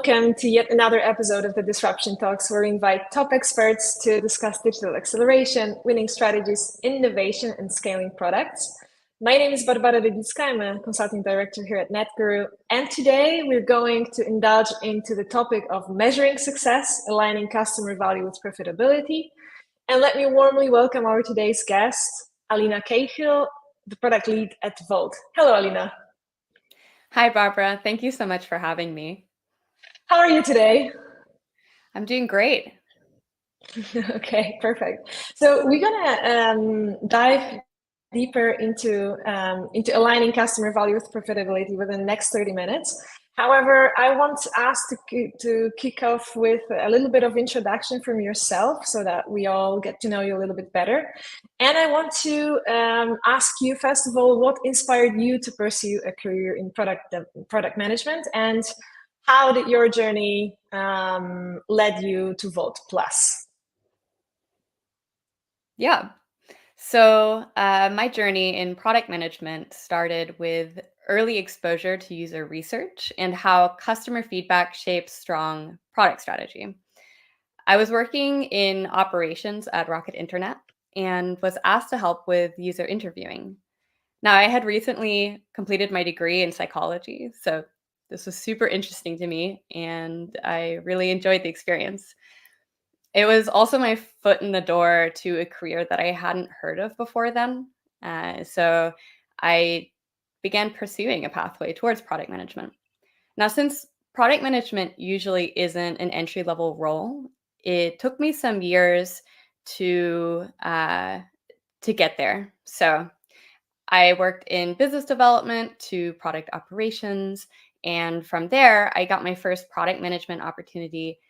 welcome to yet another episode of the Disruption Talks, where we invite top experts to discuss digital acceleration, winning strategies, innovation, and scaling products. My name is Barbara Rybicka. I'm a consulting director here at NetGuru, and today we're going to indulge into the topic of measuring success, aligning customer value with profitability. And let me warmly welcome our today's guest, Alina Cahill, the product lead at Wolt. Hello, Alina. Hi, Barbara. Thank you so much for having me. How are you today? I'm doing great. Okay, perfect. So we're gonna dive deeper into aligning customer value with profitability within the next 30 minutes. However, I want us to kick off with a little bit of introduction from yourself so that we all get to know you a little bit better. And I want to ask you, first of all, what inspired you to pursue a career in product management, and how did your journey led you to Wolt Plus? Yeah. So my journey in product management started with early exposure to user research and how customer feedback shapes strong product strategy. I was working in operations at Rocket Internet and was asked to help with user interviewing. Now, I had recently completed my degree in psychology, so this was super interesting to me, and I really enjoyed the experience. It was also my foot in the door to a career that I hadn't heard of before then. So I began pursuing a pathway towards product management. Now, since product management usually isn't an entry level role, it took me some years to get there. So I worked in business development to product operations. And from there, I got my first product management opportunity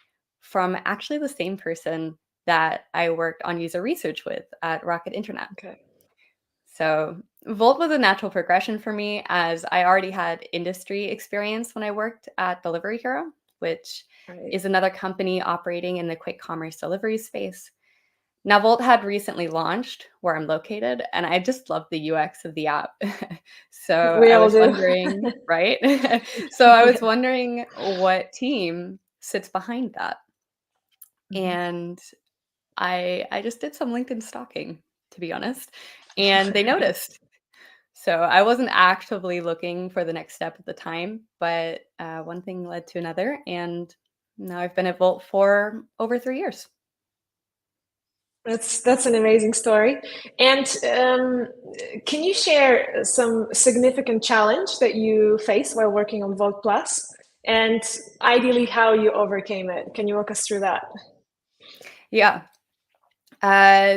from actually the same person that I worked on user research with at Rocket Internet. Okay. So Volt was a natural progression for me as I already had industry experience when I worked at Delivery Hero, which is another company operating in the quick commerce delivery space. Now, Volt had recently launched where I'm located, and I just love the UX of the app. So We I all was do. wondering, right? So I was wondering what team sits behind that. And I just did some LinkedIn stalking, to be honest, and they noticed. So I wasn't actively looking for the next step at the time, but one thing led to another, and now I've been at Volt for over 3 years. That's an amazing story. And can you share some significant challenge that you faced while working on Volt Plus, and ideally how you overcame it? Can you walk us through that? Yeah.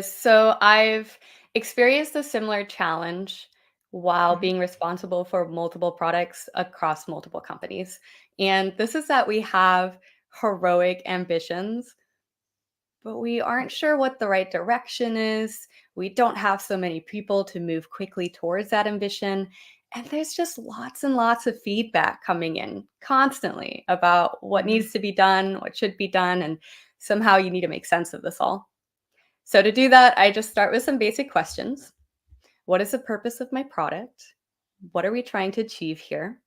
So I've experienced a similar challenge while being responsible for multiple products across multiple companies. And this is that we have heroic ambitions, but we aren't sure what the right direction is. We don't have so many people to move quickly towards that ambition. And there's just lots and lots of feedback coming in constantly about what needs to be done, what should be done, and somehow you need to make sense of this all. So to do that, I just start with some basic questions. What is the purpose of my product? What are we trying to achieve here?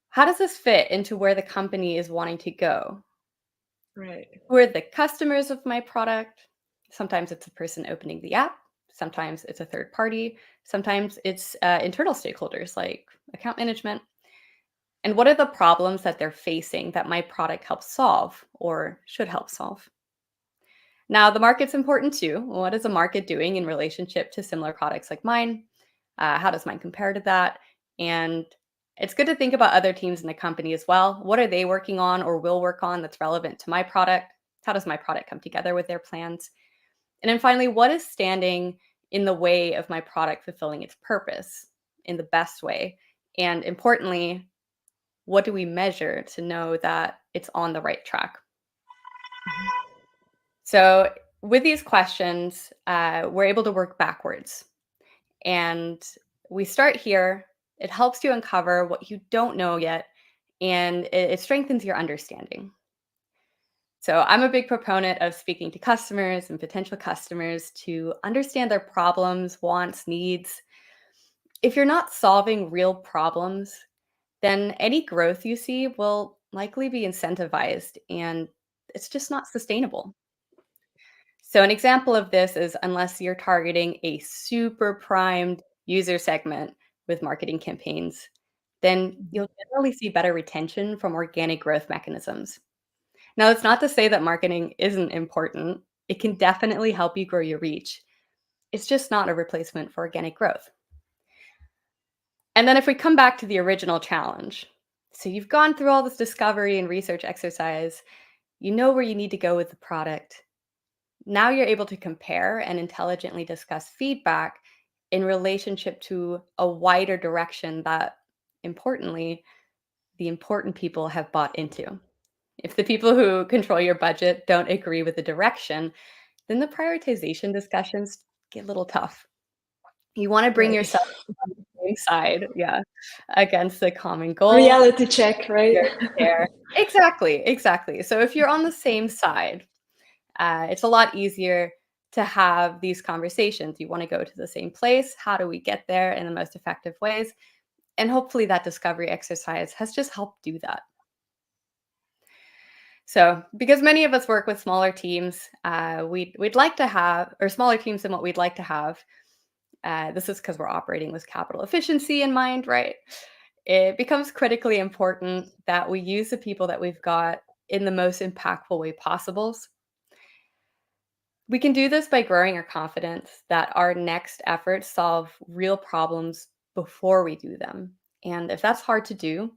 How does this fit into where the company is wanting to go? Right. Who are the customers of my product? Sometimes it's a person opening the app. Sometimes it's a third party. Sometimes it's internal stakeholders like account management. And what are the problems that they're facing that my product helps solve or should help solve? Now, the market's important too. What is the market doing in relationship to similar products like mine? How does mine compare to that? And it's good to think about other teams in the company as well. What are they working on or will work on that's relevant to my product? How does my product come together with their plans? And then finally, what is standing in the way of my product fulfilling its purpose in the best way? And importantly, what do we measure to know that it's on the right track? So with these questions, we're able to work backwards. And we start here. It helps you uncover what you don't know yet, and it strengthens your understanding. So I'm a big proponent of speaking to customers and potential customers to understand their problems, wants, needs. If you're not solving real problems, then any growth you see will likely be incentivized, and it's just not sustainable. So, an example of this is unless you're targeting a super primed user segment with marketing campaigns, then Mhm. you'll generally see better retention from organic growth mechanisms. Now, it's not to say that marketing isn't important, it can definitely help you grow your reach. It's just not a replacement for organic growth. And then, if we come back to the original challenge, so you've gone through all this discovery and research exercise, you know where you need to go with the product. Now you're able to compare and intelligently discuss feedback in relationship to a wider direction that, importantly, the important people have bought into. If the people who control your budget don't agree with the direction, then the prioritization discussions get a little tough. You want to bring Right. yourself on the same side, yeah, against the common goal. Reality check, right? Very fair. Exactly, exactly. So if you're on the same side, it's a lot easier to have these conversations. You want to go to the same place. How do we get there in the most effective ways? And hopefully that discovery exercise has just helped do that. So, because many of us work with smaller teams, we'd like to have, or smaller teams than what we'd like to have. This is because we're operating with capital efficiency in mind, right? It becomes critically important that we use the people that we've got in the most impactful way possible. We can do this by growing our confidence that our next efforts solve real problems before we do them. And if that's hard to do,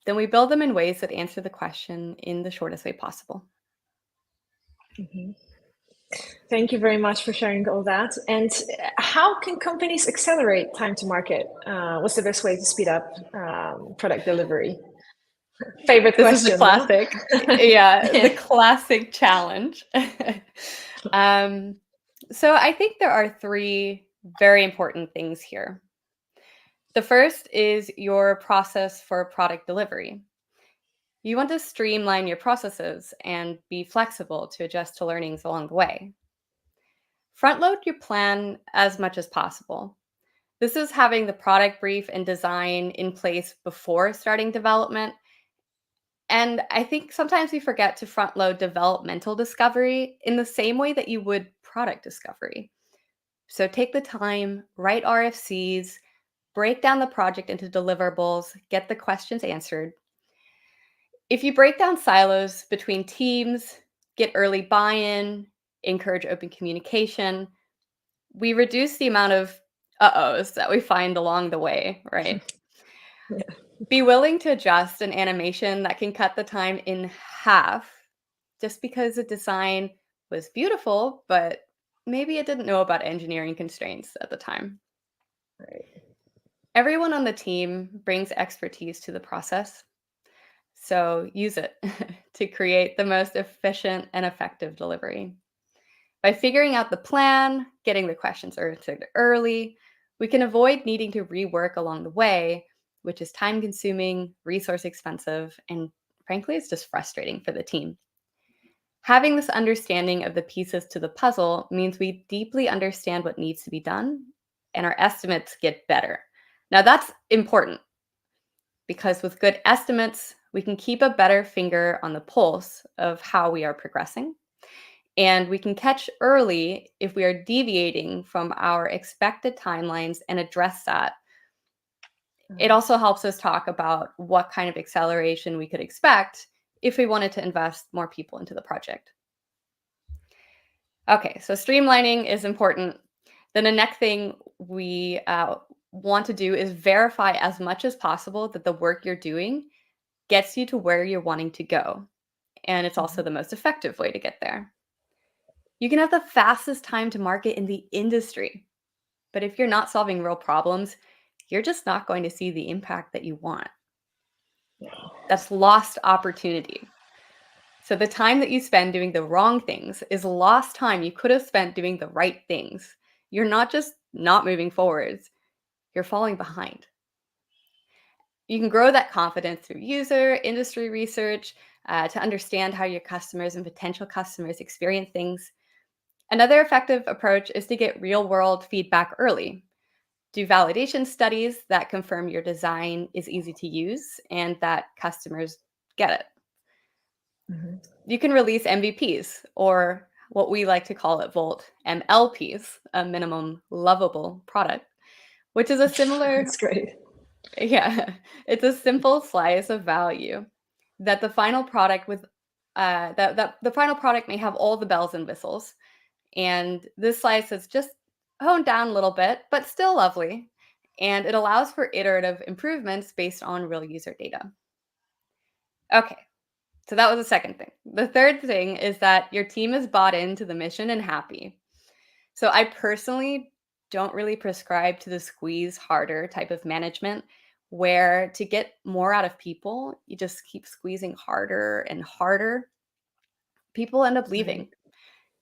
then we build them in ways that answer the question in the shortest way possible. Mhm. Thank you very much for sharing all that. And how can companies accelerate time to market? What's the best way to speed up product delivery? Favorite This is the question, no? classic, yeah, the classic challenge. um, so I think there are three very important things here. The first is your process for product delivery. You want to streamline your processes and be flexible to adjust to learnings along the way. Front load your plan as much as possible. This is having the product brief and design in place before starting development. And I think sometimes we forget to front load developmental discovery in the same way that you would product discovery. So take the time, write RFCs, break down the project into deliverables, get the questions answered. If you break down silos between teams, get early buy in, encourage open communication, we reduce the amount of uh-ohs that we find along the way, right? Yeah. Be willing to adjust an animation that can cut the time in half just because the design was beautiful, but maybe it didn't know about engineering constraints at the time. Right. Everyone on the team brings expertise to the process, so use it to create the most efficient and effective delivery. By figuring out the plan, getting the questions answered early, we can avoid needing to rework along the way, which is time consuming, resource expensive, and frankly, it's just frustrating for the team. Having this understanding of the pieces to the puzzle means we deeply understand what needs to be done and our estimates get better. Now, that's important because with good estimates, we can keep a better finger on the pulse of how we are progressing. And we can catch early if we are deviating from our expected timelines and address that. It also helps us talk about what kind of acceleration we could expect if we wanted to invest more people into the project. Okay, so streamlining is important. Then the next thing we want to do is verify as much as possible that the work you're doing gets you to where you're wanting to go. And it's also Mhm. the most effective way to get there. You can have the fastest time to market in the industry, but if you're not solving real problems, you're just not going to see the impact that you want. That's lost opportunity. So the time that you spend doing the wrong things is lost time you could have spent doing the right things. You're not just not moving forwards, you're falling behind. You can grow that confidence through user, industry research, to understand how your customers and potential customers experience things. Another effective approach is to get real world feedback early. Do validation studies that confirm your design is easy to use and that customers get it. Mm-hmm. You can release MVPs, or what we like to call at Wolt, MLPs, a minimum lovable product, which is a similar, That's great. yeah, it's a simple slice of value that the final product with that the final product may have all the bells and whistles. And this slice is just honed down a little bit, but still lovely. And it allows for iterative improvements based on real user data. Okay, so that was the second thing. The third thing is that your team is bought into the mission and happy. So I personally don't really prescribe to the squeeze harder type of management, where to get more out of people, you just keep squeezing harder and harder. People end up leaving. Right.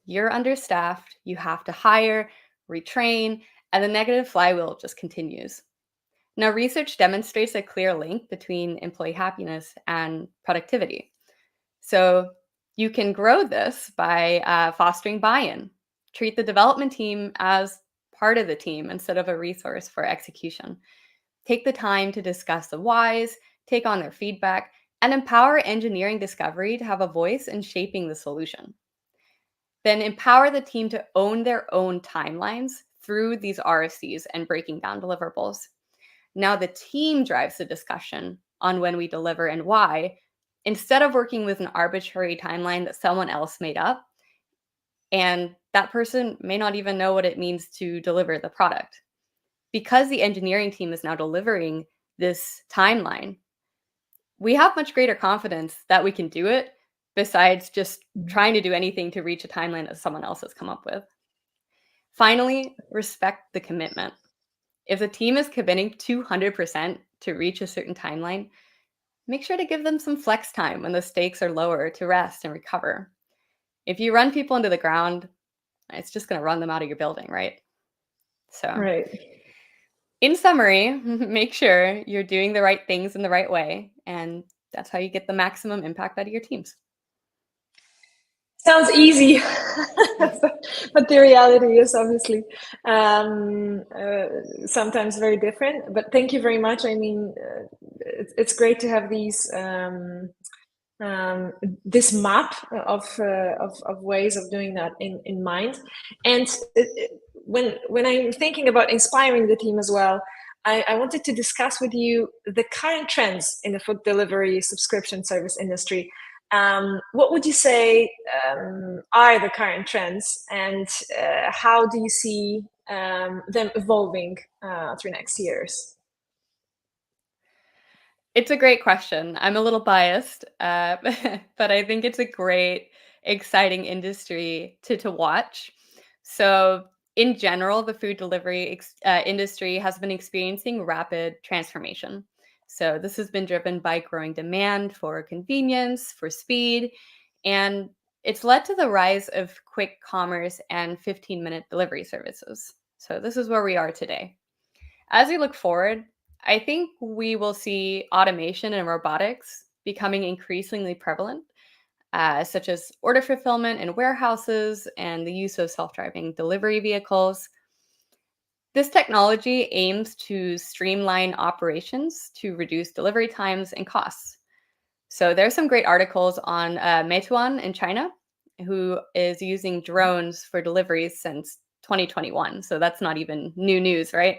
You're understaffed, you have to hire, retrain, and the negative flywheel just continues. Now, research demonstrates a clear link between employee happiness and productivity. So you can grow this by fostering buy-in. Treat the development team as part of the team instead of a resource for execution. Take the time to discuss the whys, take on their feedback, and empower engineering discovery to have a voice in shaping the solution. Then empower the team to own their own timelines through these RFCs and breaking down deliverables. Now the team drives the discussion on when we deliver and why, instead of working with an arbitrary timeline that someone else made up. And that person may not even know what it means to deliver the product. Because the engineering team is now delivering this timeline, we have much greater confidence that we can do it, besides just trying to do anything to reach a timeline that someone else has come up with. Finally, respect the commitment. If the team is committing 200% to reach a certain timeline, make sure to give them some flex time when the stakes are lower to rest and recover. If you run people into the ground, it's just going to run them out of your building, right? So, Right. in summary, make sure you're doing the right things in the right way, and that's how you get the maximum impact out of your teams. Sounds easy, but the reality is obviously sometimes very different. But thank you very much. I mean, it's great to have these this map of ways of doing that in mind. And when I'm thinking about inspiring the team as well, I wanted to discuss with you the current trends in the food delivery subscription service industry. What would you say are the current trends, and how do you see them evolving through next years? It's a great question. I'm a little biased, but I think it's a great, exciting industry to watch. So, in general, the food delivery industry has been experiencing rapid transformation. So, this has been driven by growing demand for convenience, for speed, and it's led to the rise of quick commerce and 15-minute delivery services. So, this is where we are today. As we look forward, I think we will see automation and robotics becoming increasingly prevalent, such as order fulfillment in warehouses and the use of self-driving delivery vehicles. This technology aims to streamline operations to reduce delivery times and costs. So there's some great articles on Meituan in China, who is using drones for deliveries since 2021. So that's not even new news, right?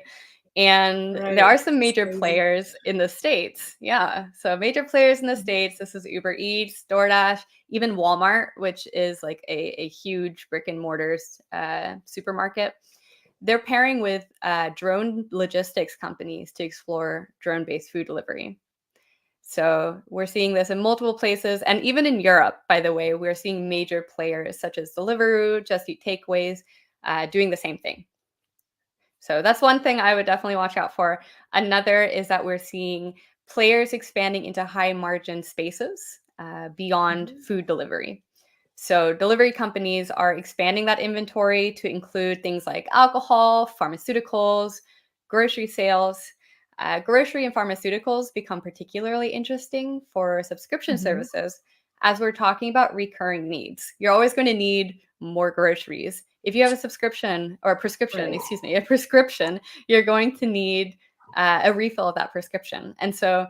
And there Right, are some it's major crazy. players in the States. Yeah. So major players in the States. This is Uber Eats, DoorDash, even Walmart, which is like a huge brick and mortar supermarket. They're pairing with drone logistics companies to explore drone-based food delivery. So we're seeing this in multiple places. And even in Europe, by the way, we're seeing major players such as Deliveroo, Just Eat Takeaways, doing the same thing. So that's one thing I would definitely watch out for. Another is that we're seeing players expanding into high margin spaces beyond food delivery. So delivery companies are expanding that inventory to include things like alcohol, pharmaceuticals, grocery sales. Grocery and pharmaceuticals become particularly interesting for subscription Mm-hmm. services, as we're talking about recurring needs. You're always going to need more groceries. If you have a subscription or a prescription, Right. excuse me, a prescription, you're going to need a refill of that prescription. And so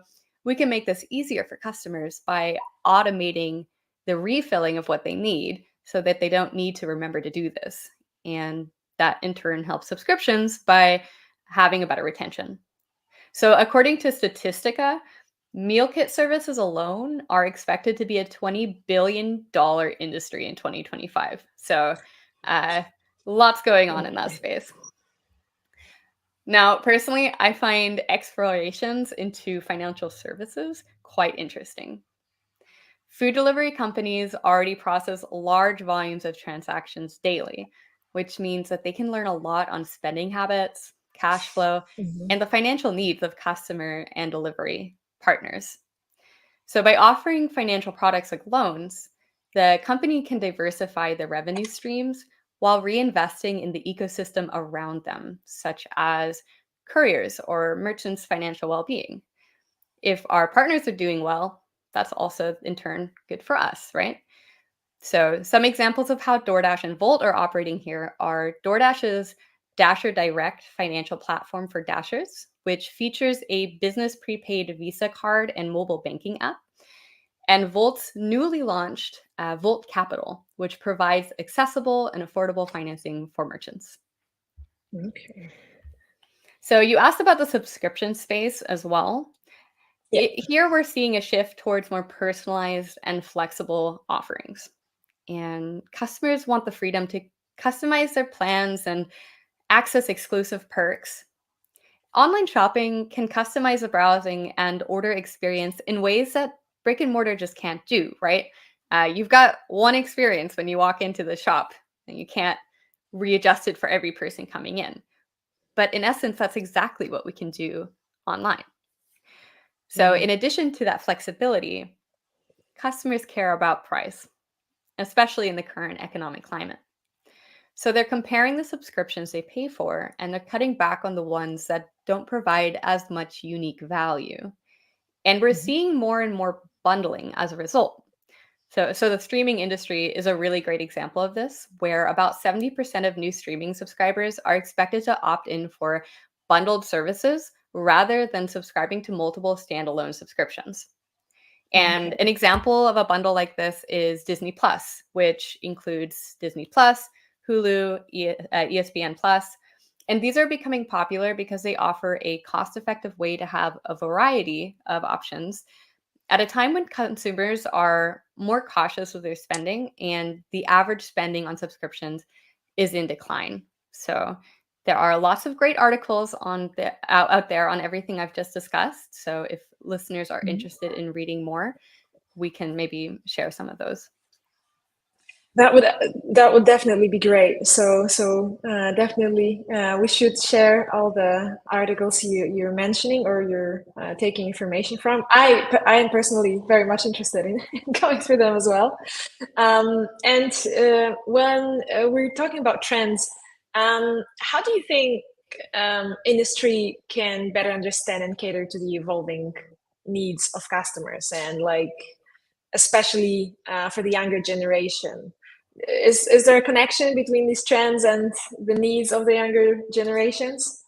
we can make this easier for customers by automating the refilling of what they need so that they don't need to remember to do this. And that in turn helps subscriptions by having a better retention. So according to Statistica, meal kit services alone are expected to be a $20 billion industry in 2025. So lots going on in that space. Now, personally, I find explorations into financial services quite interesting. Food delivery companies already process large volumes of transactions daily, which means that they can learn a lot on spending habits, cash flow, Mhm. and the financial needs of customer and delivery partners. So, by offering financial products like loans, the company can diversify the revenue streams while reinvesting in the ecosystem around them, such as couriers or merchants' financial well being. If our partners are doing well, that's also in turn good for us, right? So, some examples of how DoorDash and Wolt are operating here are DoorDash's Dasher Direct financial platform for Dashers, which features a business prepaid Visa card and mobile banking app, and Volt's newly launched Volt Capital, which provides accessible and affordable financing for merchants. Okay. So, you asked about the subscription space as well. Yeah. Here, we're seeing a shift towards more personalized and flexible offerings. And customers want the freedom to customize their plans and access exclusive perks. Online shopping can customize the browsing and order experience in ways that brick and mortar just can't do, right? You've got one experience when you walk into the shop, and you can't readjust it for every person coming in. But in essence, that's exactly what we can do online. So, Mhm. in addition to that flexibility, customers care about price, especially in the current economic climate. So they're comparing the subscriptions they pay for and they're cutting back on the ones that don't provide as much unique value. And we're Mhm. seeing more and more bundling as a result. So the streaming industry is a really great example of this, where about 70% of new streaming subscribers are expected to opt in for bundled services rather than subscribing to multiple standalone subscriptions. And Okay. an example of a bundle like this is Disney Plus, which includes Disney Plus, Hulu, ESPN Plus. And these are becoming popular because they offer a cost effective way to have a variety of options at a time when consumers are more cautious with their spending and the average spending on subscriptions is in decline. So there are lots of great articles out there on everything I've just discussed. So if listeners are Mhm. interested in reading more, we can maybe share some of those. That would definitely be great. So definitely we should share all the articles you're mentioning or you're taking information from. I am personally very much interested in going through them as well. And when we're talking about trends, how do you think industry can better understand and cater to the evolving needs of customers and like especially for the younger generation? Is there a connection between these trends and the needs of the younger generations?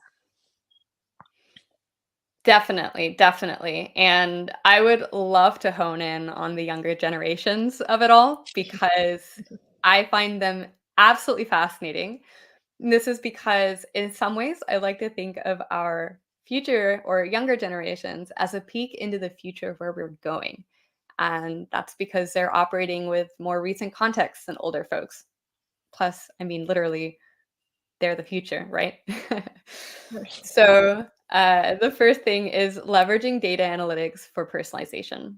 Definitely, definitely. And I would love to hone in on the younger generations of it all because I find them absolutely fascinating. This is because, in some ways, I like to think of our future or younger generations as a peek into the future of where we're going. And that's because they're operating with more recent context than older folks. Plus, I mean, literally, they're the future, right? So, the first thing is leveraging data analytics for personalization.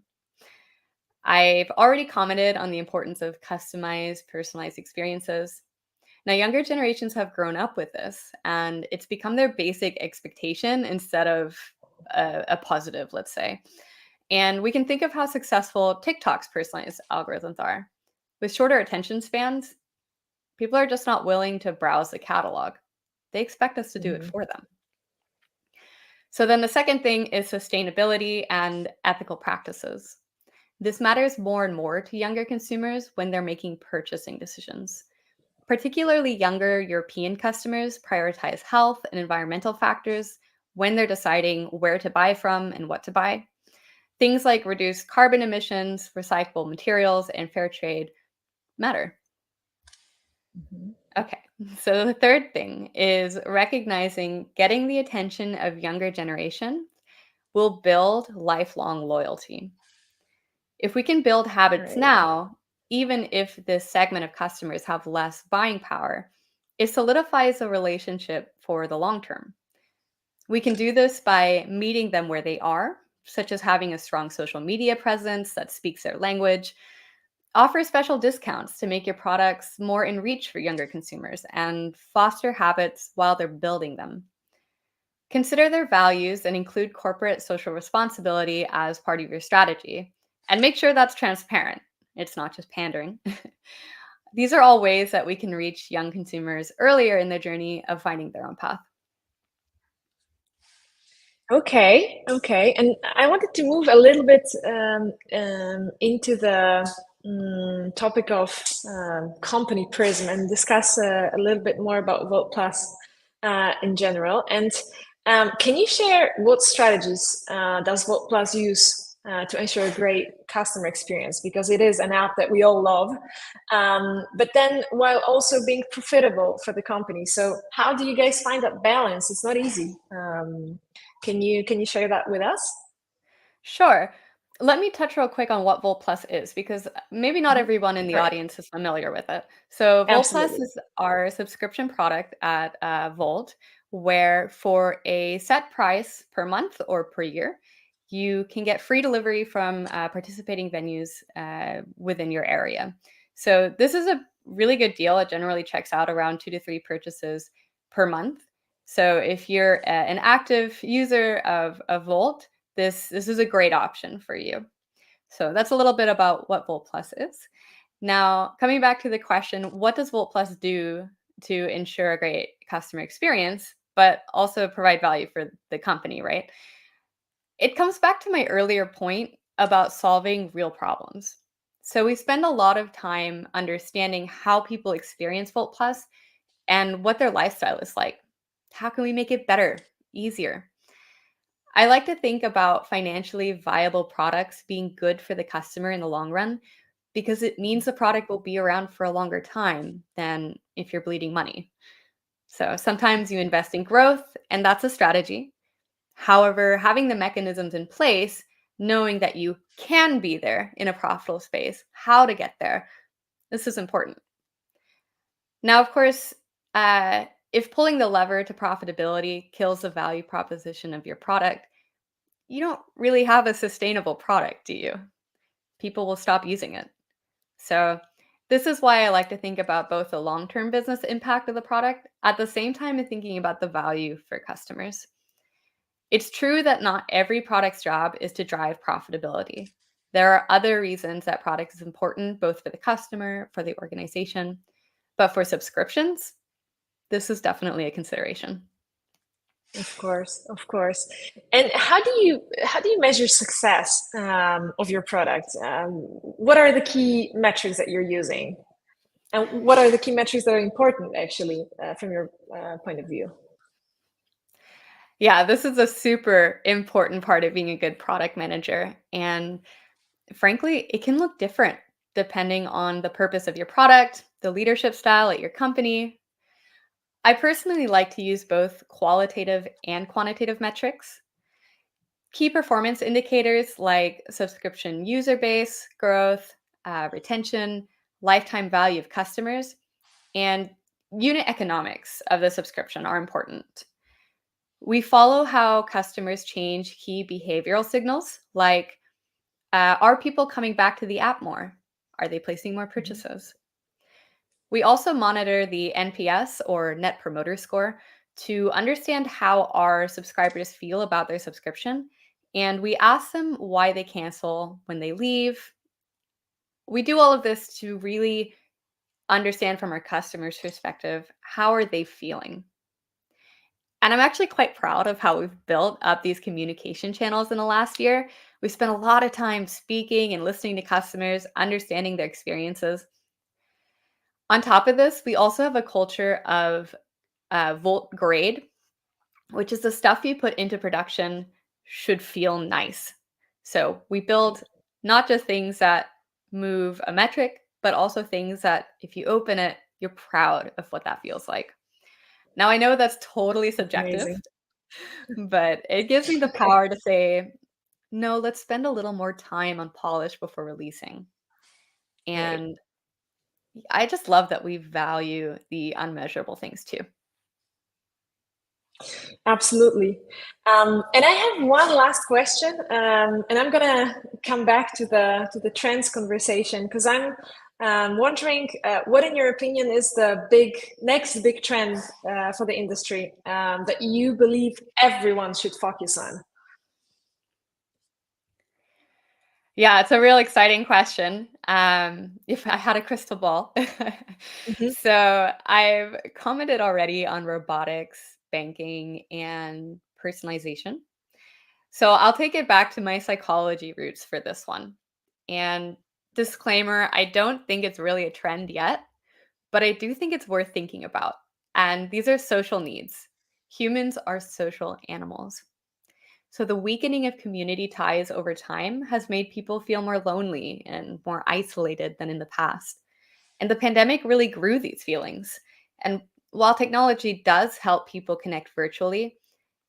I've already commented on the importance of customized, personalized experiences. Now, younger generations have grown up with this, and it's become their basic expectation instead of a positive, let's say. And we can think of how successful TikTok's personalized algorithms are. With shorter attention spans, people are just not willing to browse the catalog. They expect us to do it Mhm. for them. So, then the second thing is sustainability and ethical practices. This matters more and more to younger consumers when they're making purchasing decisions. Particularly younger European customers prioritize health and environmental factors when they're deciding where to buy from and what to buy. Things like reduced carbon emissions, recyclable materials, and fair trade matter. Mhm. Okay, so the third thing is recognizing getting the attention of younger generation will build lifelong loyalty. If we can build habits Right. now, even if this segment of customers have less buying power, it solidifies a relationship for the long term. We can do this by meeting them where they are, such as having a strong social media presence that speaks their language. Offer special discounts to make your products more in reach for younger consumers and foster habits while they're building them. Consider their values and include corporate social responsibility as part of your strategy. And make sure that's transparent. It's not just pandering. These are all ways that we can reach young consumers earlier in their journey of finding their own path. Okay, okay. And I wanted to move a little bit into the topic of company prism and discuss a little bit more about Vote Plus in general. And can you share what strategies does Vote Plus use to ensure a great customer experience? Because it is an app that we all love, but then while also being profitable for the company. So how do you guys find that balance? It's not easy. Can you share that with us? Sure. Let me touch real quick on what Volt Plus is because maybe not Mhm. everyone in the Right. audience is familiar with it. So, Volt Plus Absolutely. is our subscription product at Volt, where for a set price per month or per year, you can get free delivery from participating venues within your area. So, this is a really good deal. It generally checks out around 2 to 3 purchases per month. So, if you're an active user of Volt, this is a great option for you. So that's a little bit about what Volt Plus is. Now, coming back to the question, what does Volt Plus do to ensure a great customer experience, but also provide value for the company, right? It comes back to my earlier point about solving real problems. So we spend a lot of time understanding how people experience Volt Plus and what their lifestyle is like. How can we make it better, easier? I like to think about financially viable products being good for the customer in the long run because it means the product will be around for a longer time than if you're bleeding money. So sometimes you invest in growth, and that's a strategy. However, having the mechanisms in place, knowing that you can be there in a profitable space, how to get there, this is important. Now, of course, uh, if pulling the lever to profitability kills the value proposition of your product, you don't really have a sustainable product, do you? People will stop using it. So, this is why I like to think about both the long term business impact of the product at the same time as thinking about the value for customers. It's true that not every product's job is to drive profitability. There are other reasons that product is important, both for the customer, for the organization. But for subscriptions, this is definitely a consideration. Of course, of course. And how do you measure success of your product? What are the key metrics that you're using, and what are the key metrics that are important actually from your point of view? Yeah, this is a super important part of being a good product manager. And frankly, it can look different depending on the purpose of your product, the leadership style at your company. I personally like to use both qualitative and quantitative metrics. Key performance indicators like subscription user base growth, retention, lifetime value of customers, and unit economics of the subscription are important. We follow how customers change key behavioral signals like are people coming back to the app more? Are they placing more Mhm. purchases? We also monitor the NPS or Net Promoter Score to understand how our subscribers feel about their subscription. And we ask them why they cancel when they leave. We do all of this to really understand from our customers' perspective how are they feeling. And I'm actually quite proud of how we've built up these communication channels in the last year. We spent a lot of time speaking and listening to customers, understanding their experiences. On top of this, we also have a culture of Volt grade, which is the stuff you put into production should feel nice. So we build not just things that move a metric, but also things that if you open it, you're proud of what that feels like. Now, I know that's totally subjective, Amazing. but it gives me the power to say, no, let's spend a little more time on polish before releasing. Great. And I just love that we value the unmeasurable things too. Absolutely. And I have one last question, and I'm gonna come back to the trends conversation because I'm wondering what, in your opinion, is the next big trend for the industry that you believe everyone should focus on? Yeah, it's a real exciting question. If I had a crystal ball. Hmm. So I've commented already on robotics, banking, and personalization. So I'll take it back to my psychology roots for this one. And disclaimer, I don't think it's really a trend yet, but I do think it's worth thinking about. And these are social needs. Humans are social animals. So the weakening of community ties over time has made people feel more lonely and more isolated than in the past. And the pandemic really grew these feelings. And while technology does help people connect virtually,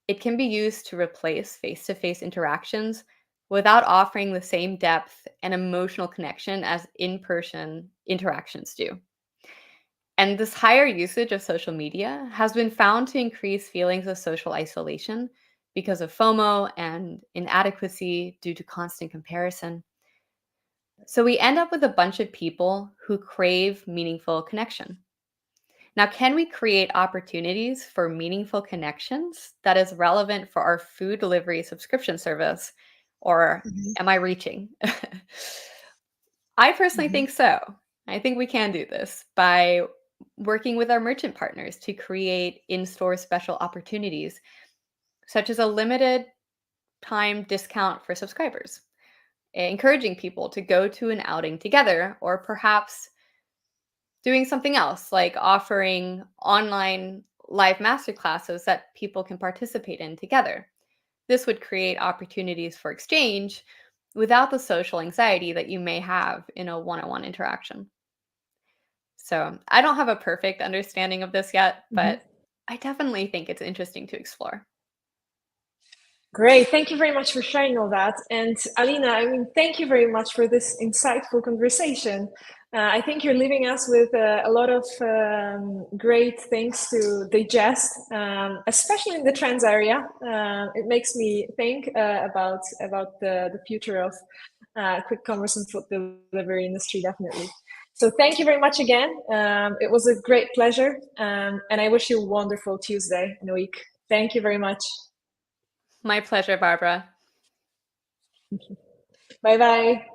it can be used to replace face to face interactions without offering the same depth and emotional connection as in person interactions do. And this higher usage of social media has been found to increase feelings of social isolation because of FOMO and inadequacy due to constant comparison. So we end up with a bunch of people who crave meaningful connection. Now, can we create opportunities for meaningful connections that is relevant for our food delivery subscription service? Or Hmm. am I reaching? I personally Hmm. think so. I think we can do this by working with our merchant partners to create in store special opportunities, such as a limited time discount for subscribers, encouraging people to go to an outing together, or perhaps doing something else like offering online live masterclasses that people can participate in together. This would create opportunities for exchange without the social anxiety that you may have in a one on one interaction. So I don't have a perfect understanding of this yet, Hmm. but I definitely think it's interesting to explore. Great. Thank you very much for sharing all that. And Alina, I mean, thank you very much for this insightful conversation. I think you're leaving us with a lot of great things to digest, especially in the trends area. It makes me think about the future of quick commerce and food delivery industry, definitely. So thank you very much again. It was a great pleasure, and I wish you a wonderful Tuesday and week. Thank you very much. My pleasure, Barbara. Bye bye.